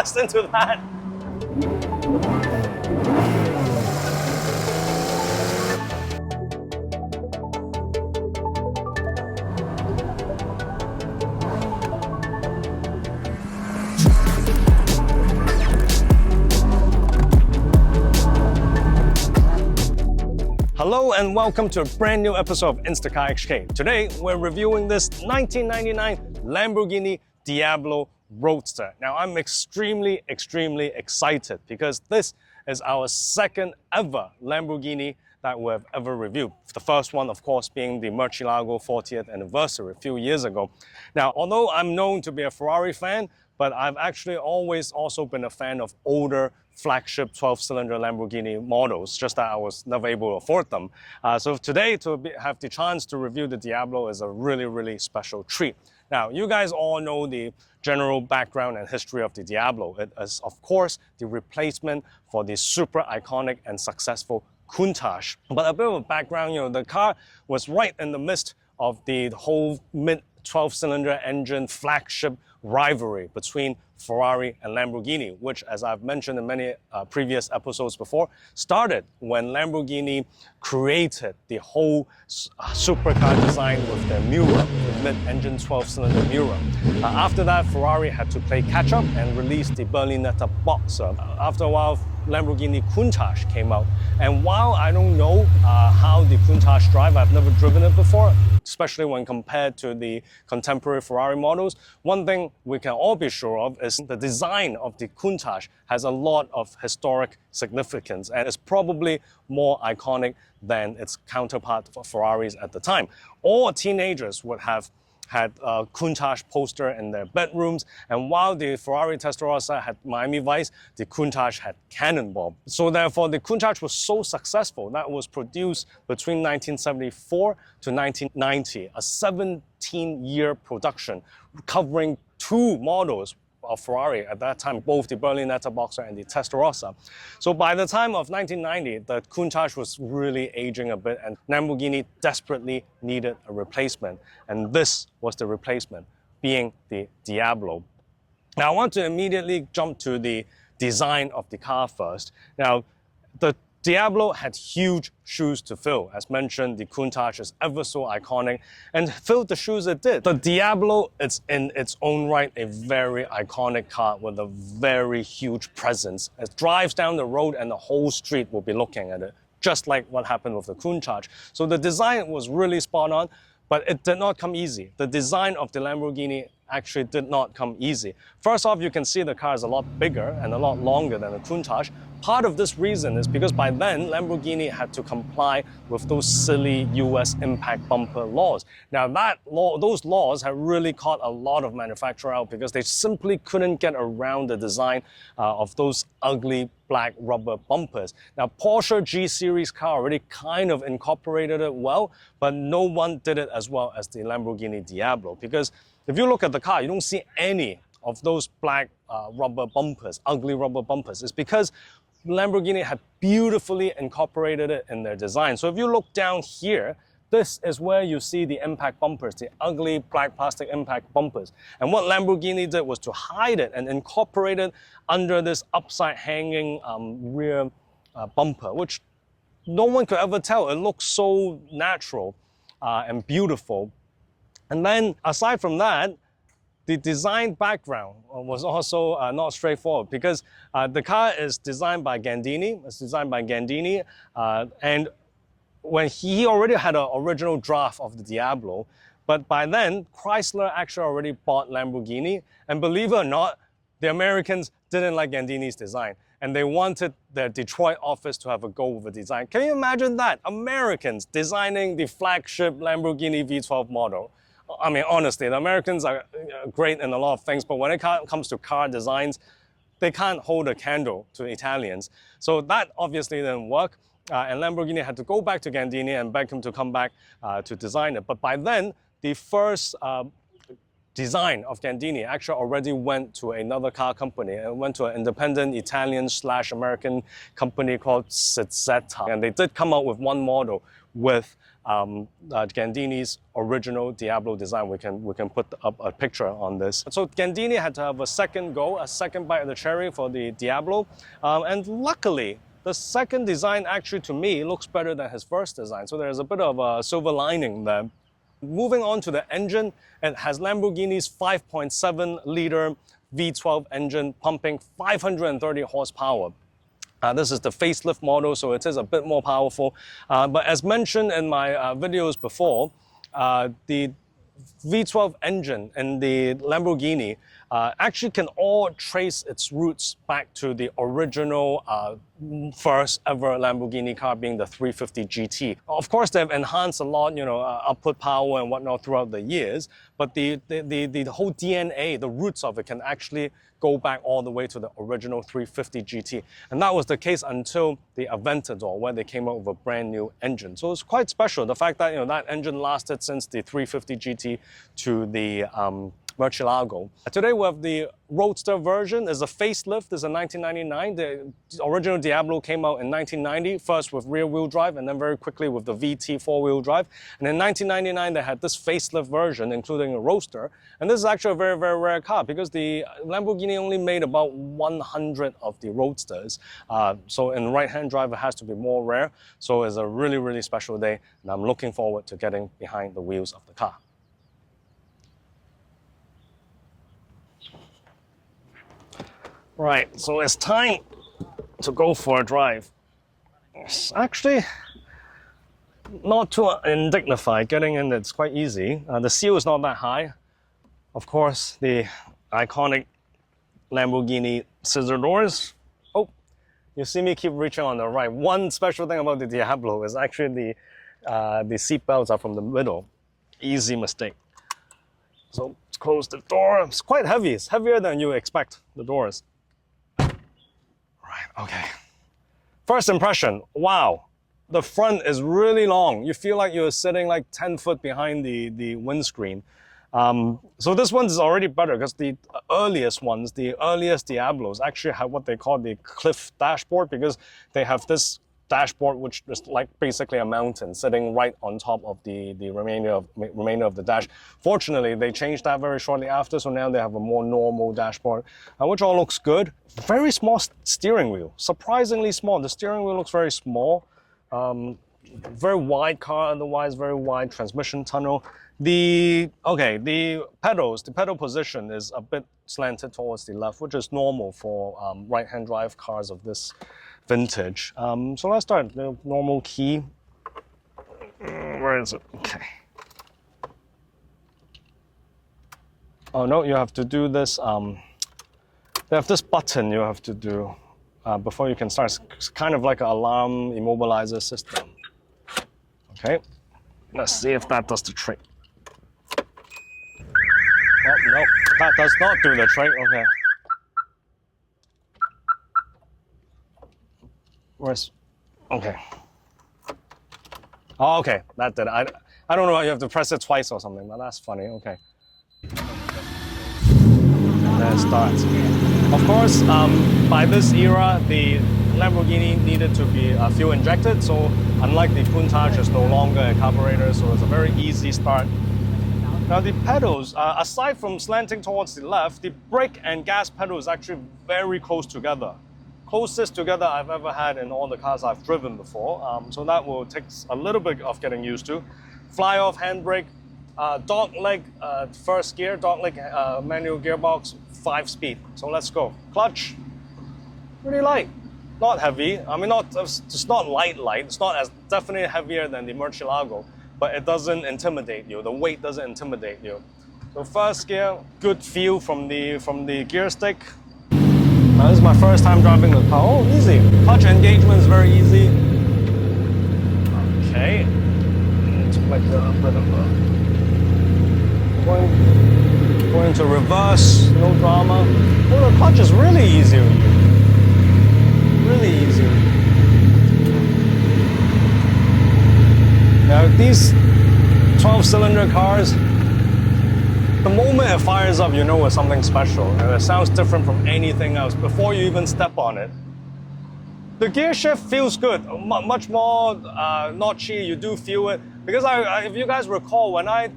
invest into that. Hello and welcome to a brand new episode of Instacar HK. Today we're reviewing this 1999 Lamborghini Diablo Roadster. Now I'm extremely excited because this is our second ever Lamborghini that we've ever reviewed. The first one, of course, being the Murcielago 40th anniversary a few years ago. Now, although I'm known to be a Ferrari fan, but I've actually always also been a fan of older flagship 12-cylinder Lamborghini models, just that I was never able to afford them. So today, have the chance to review the Diablo is a really special treat. Now, you guys all know the general background and history of the Diablo. It is, of course, the replacement for the super iconic and successful Countach. But a bit of a background, the car was right in the midst of the whole mid-12-cylinder engine flagship rivalry between Ferrari and Lamborghini, which, as I've mentioned in many previous episodes before, started when Lamborghini created the whole supercar design with their Miura, the mid-engine 12-cylinder Miura. After that, Ferrari had to play catch-up and release the Berlinetta Boxer. After a while, Lamborghini Countach came out. And while I don't know how the Countach drive, I've never driven it before, especially when compared to the contemporary Ferrari models, one thing we can all be sure of is the design of the Countach has a lot of historic significance and is probably more iconic than its counterpart for Ferraris at the time. All teenagers would have had a Countach poster in their bedrooms, and while the Ferrari Testarossa had Miami Vice, the Countach had Cannonball. So therefore, the Countach was so successful that it was produced between 1974 to 1990, a 17-year production covering two models of Ferrari at that time, both the Berlinetta Boxer and the Testarossa. So by the time of 1990, the Countach was really aging a bit and Lamborghini desperately needed a replacement. And this was the replacement, being the Diablo. Now I want to immediately jump to the design of the car first. Now, the Diablo had huge shoes to fill. As mentioned, the Countach is ever so iconic and filled the shoes it did. The Diablo is in its own right a very iconic car with a very huge presence. It drives down the road and the whole street will be looking at it, just like what happened with the Countach. So the design was really spot on, but it did not come easy. The design of the Lamborghini actually did not come easy. First off, you can see the car is a lot bigger and a lot longer than the Countach. Part of this reason is because by then, Lamborghini had to comply with those silly US impact bumper laws. Now those laws have really caught a lot of manufacturers out because they simply couldn't get around the design of those ugly black rubber bumpers. Now Porsche G-Series car already kind of incorporated it well, but no one did it as well as the Lamborghini Diablo, because if you look at the car, you don't see any of those black rubber bumpers, ugly rubber bumpers. It's because Lamborghini had beautifully incorporated it in their design. So if you look down here, this is where you see the impact bumpers, the ugly black plastic impact bumpers. And what Lamborghini did was to hide it and incorporate it under this upside hanging rear bumper, which no one could ever tell. It looks so natural and beautiful. And then aside from that, the design background was also not straightforward because the car is designed by Gandini. It's designed by Gandini, and when he already had an original draft of the Diablo, but by then Chrysler actually already bought Lamborghini, and believe it or not, the Americans didn't like Gandini's design, and they wanted their Detroit office to have a go with the design. Can you imagine that? Americans designing the flagship Lamborghini V12 model. I mean, honestly, the Americans are great in a lot of things, but when it comes to car designs, they can't hold a candle to Italians. So that obviously didn't work, and Lamborghini had to go back to Gandini and beg him to come back to design it. But by then, the first design of Gandini actually already went to another car company. It went to an independent Italian/American company called Sizzetta. And they did come out with one model with Gandini's original Diablo design. We can put up a picture on this. So Gandini had to have a second go, a second bite of the cherry for the Diablo, and luckily, the second design actually, to me, looks better than his first design. So there's a bit of a silver lining there. Moving on to the engine, it has Lamborghini's 5.7-liter V12 engine pumping 530 horsepower. This is the facelift model, so it is a bit more powerful. But as mentioned in my videos before, the V12 engine in the Lamborghini actually can all trace its roots back to the original first ever Lamborghini car, being the 350 GT. Of course, they've enhanced a lot, output power and whatnot throughout the years, but the whole DNA, the roots of it can actually go back all the way to the original 350 GT. And that was the case until the Aventador, where they came out with a brand new engine. So it's quite special, the fact that, that engine lasted since the 350 GT to the Murcielago. Today we have the Roadster version. It's a facelift. It's a 1999. The original Diablo came out in 1990, first with rear-wheel drive and then very quickly with the VT four-wheel drive. And in 1999, they had this facelift version, including a Roadster. And this is actually a very, very rare car because the Lamborghini only made about 100 of the Roadsters. So in right-hand drive, it has to be more rare. So it's a really, really special day, and I'm looking forward to getting behind the wheels of the car. Right, so it's time to go for a drive. It's actually not too undignified. Getting in, it's quite easy. The seal is not that high. Of course, the iconic Lamborghini scissor doors. Oh, you see me keep reaching on the right. One special thing about the Diablo is actually the seat belts are from the middle. Easy mistake. So let's close the door. It's quite heavy. It's heavier than you expect, the doors. Right, okay. First impression, wow. The front is really long. You feel like you're sitting like 10 foot behind the windscreen. So this one is already better because the earliest ones, the earliest Diablos actually have what they call the cliff dashboard, because they have this dashboard which is like basically a mountain sitting right on top of the remainder of the dash. Fortunately, they changed that very shortly after, so now they have a more normal dashboard, which all looks good. Very small steering wheel, surprisingly small. The steering wheel looks very small. Very wide car, otherwise very wide transmission tunnel. The pedals, the pedal position is a bit slanted towards the left, which is normal for right-hand drive cars of this vintage. So let's start. The normal key. Where is it? Okay. Oh no, you have to do this. They have this button you have to do before you can start. It's kind of like an alarm immobilizer system. Okay. Let's see if that does the trick. Oh no, that does not do the trick. Okay. Where's, okay. Oh, okay, that did it. I don't know, you have to press it twice or something, but that's funny, okay. And then it starts. Of course, by this era, the Lamborghini needed to be fuel injected, so unlike the Countach, it's no longer a carburetor, so it's a very easy start. Now the pedals, aside from slanting towards the left, the brake and gas pedal is actually very close together. Closest together I've ever had in all the cars I've driven before. So that will take a little bit of getting used to. Fly-off handbrake, dog leg first gear, dog leg manual gearbox, 5-speed. So let's go. Clutch, pretty light, not heavy. I mean, it's not light. It's not as definitely heavier than the Murcielago, but it doesn't intimidate you. The weight doesn't intimidate you. So first gear, good feel from the gear stick. This is my first time driving the car. Oh, easy. Clutch engagement is very easy. Okay. It's like a bit of going to reverse, no drama. Oh, the clutch is really easy. Really easy. Now these 12-cylinder cars, the moment it fires up, you know it's something special. And it sounds different from anything else before you even step on it. The gear shift feels good, much more notchy, you do feel it. Because if you guys recall, when I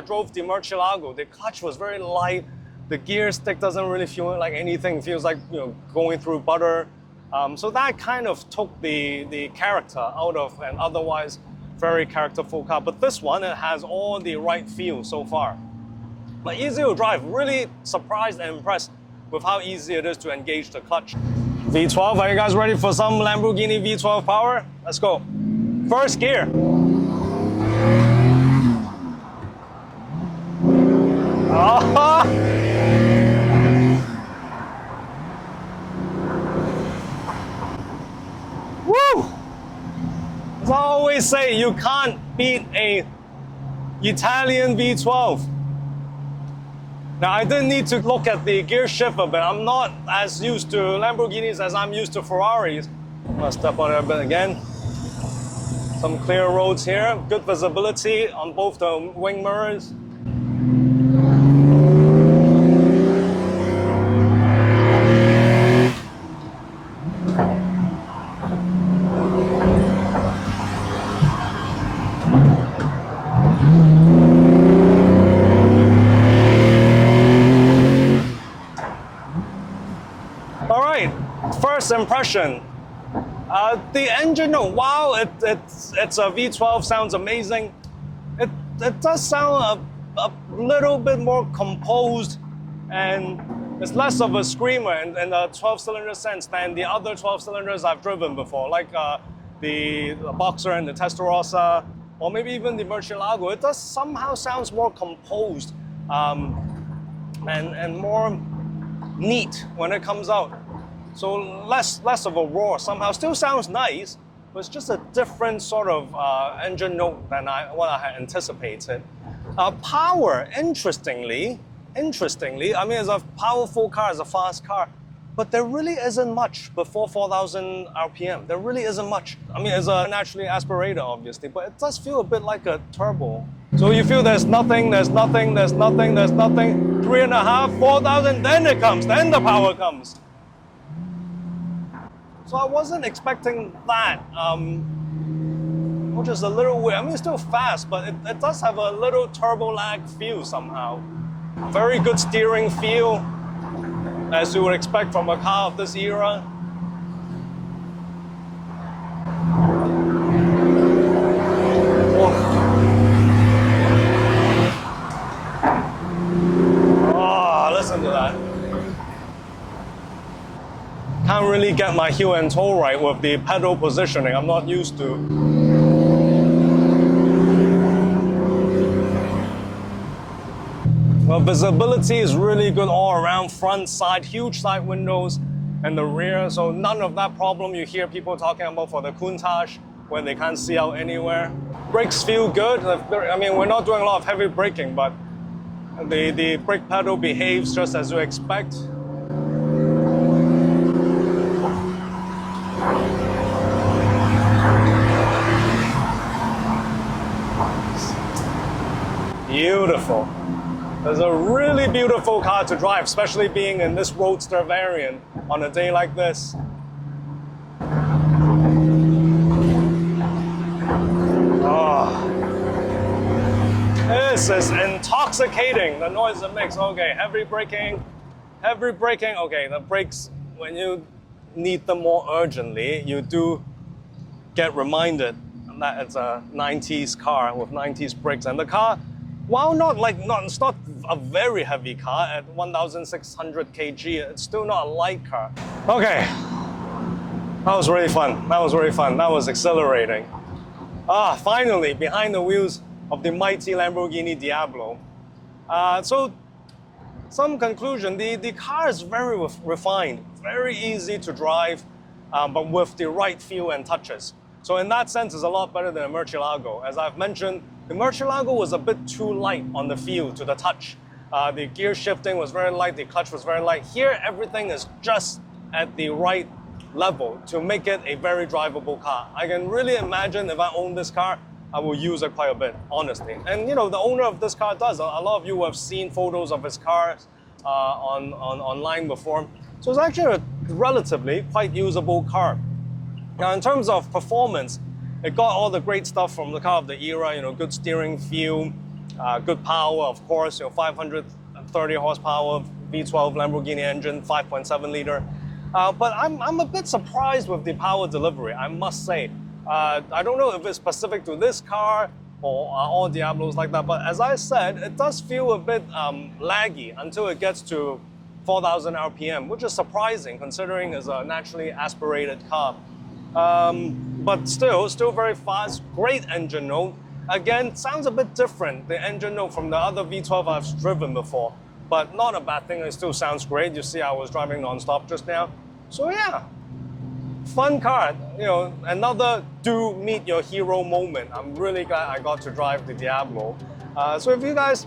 drove the Murcielago, the clutch was very light. The gear stick doesn't really feel like anything. It feels like, you know, going through butter. So that kind of took the character out of an otherwise very characterful car. But this one, it has all the right feel so far. But easy to drive. Really surprised and impressed with how easy it is to engage the clutch. V12, are you guys ready for some Lamborghini V12 power? Let's go. First gear. Oh. Woo! As I always say, you can't beat a Italian V12. Now, I didn't need to look at the gear shift a bit. I'm not as used to Lamborghinis as I'm used to Ferraris. I'm gonna step on it a bit again. Some clear roads here. Good visibility on both the wing mirrors. First impression, the engine, wow, it's a V12, sounds amazing. It does sound a little bit more composed, and it's less of a screamer in a 12-cylinder sense than the other 12 cylinders I've driven before, like the Boxer and the Testarossa, or maybe even the Murcielago. It does somehow sounds more composed and more neat when it comes out. So less of a roar somehow. Still sounds nice, but it's just a different sort of engine note than what I had anticipated. Power, interestingly, I mean, it's a powerful car, it's a fast car, but there really isn't much before 4,000 RPM. There really isn't much. I mean, it's a naturally aspirated, obviously, but it does feel a bit like a turbo. So you feel there's nothing, 3.5, 4,000, then it comes, then the power comes. So I wasn't expecting that, which is a little weird. I mean, it's still fast, but it does have a little turbo lag feel somehow. Very good steering feel, as you would expect from a car of this era. Oh, listen to that. Can't really get my heel and toe right with the pedal positioning. I'm not used to. Well, visibility is really good all around, front, side, huge side windows, and the rear. So none of that problem you hear people talking about for the Countach, when they can't see out anywhere. Brakes feel good. I mean, we're not doing a lot of heavy braking, but the brake pedal behaves just as you expect. Beautiful. It's a really beautiful car to drive, especially being in this Roadster variant on a day like this. Oh. This is intoxicating, the noise it makes. Okay, heavy braking. Okay, the brakes, when you need them more urgently, you do get reminded that it's a 90s car with 90s brakes. And the car, while it's not a very heavy car at 1,600 kg, it's still not a light car. Okay, that was really fun. That was exhilarating. Finally, behind the wheels of the mighty Lamborghini Diablo. So, some conclusion, the car is very refined, very easy to drive, but with the right feel and touches. So in that sense, it's a lot better than a Murcielago. As I've mentioned, the Murcielago was a bit too light on the feel, to the touch. The gear shifting was very light, the clutch was very light. Here, everything is just at the right level to make it a very drivable car. I can really imagine if I own this car, I will use it quite a bit, honestly. And you know, the owner of this car does. A lot of you have seen photos of his cars online before. So it's actually a relatively quite usable car. Now, in terms of performance, It got all the great stuff from the car of the era, you know, good steering feel, good power, of course, you know, 530 horsepower, V12 Lamborghini engine, 5.7 liter. But I'm a bit surprised with the power delivery, I must say. I don't know if it's specific to this car or are all Diablos like that, but as I said, it does feel a bit laggy until it gets to 4,000 RPM, which is surprising considering it's a naturally aspirated car. But still very fast, great engine note. Again, sounds a bit different, the engine note from the other V12 I've driven before, but not a bad thing, it still sounds great. You see I was driving non-stop just now. So yeah, fun car, you know, another do meet your hero moment. I'm really glad I got to drive the Diablo. So if you guys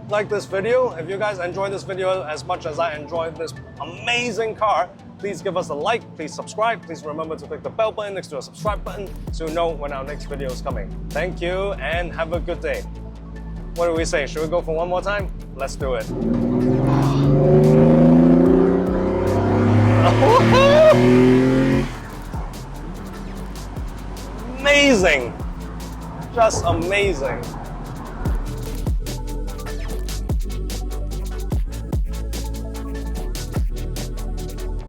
like this video, if you guys enjoyed this video as much as I enjoyed this amazing car, please give us a like, please subscribe, please remember to click the bell button next to the subscribe button so you know when our next video is coming. Thank you and have a good day. What do we say? Should we go for one more time? Let's do it. Amazing! Just amazing.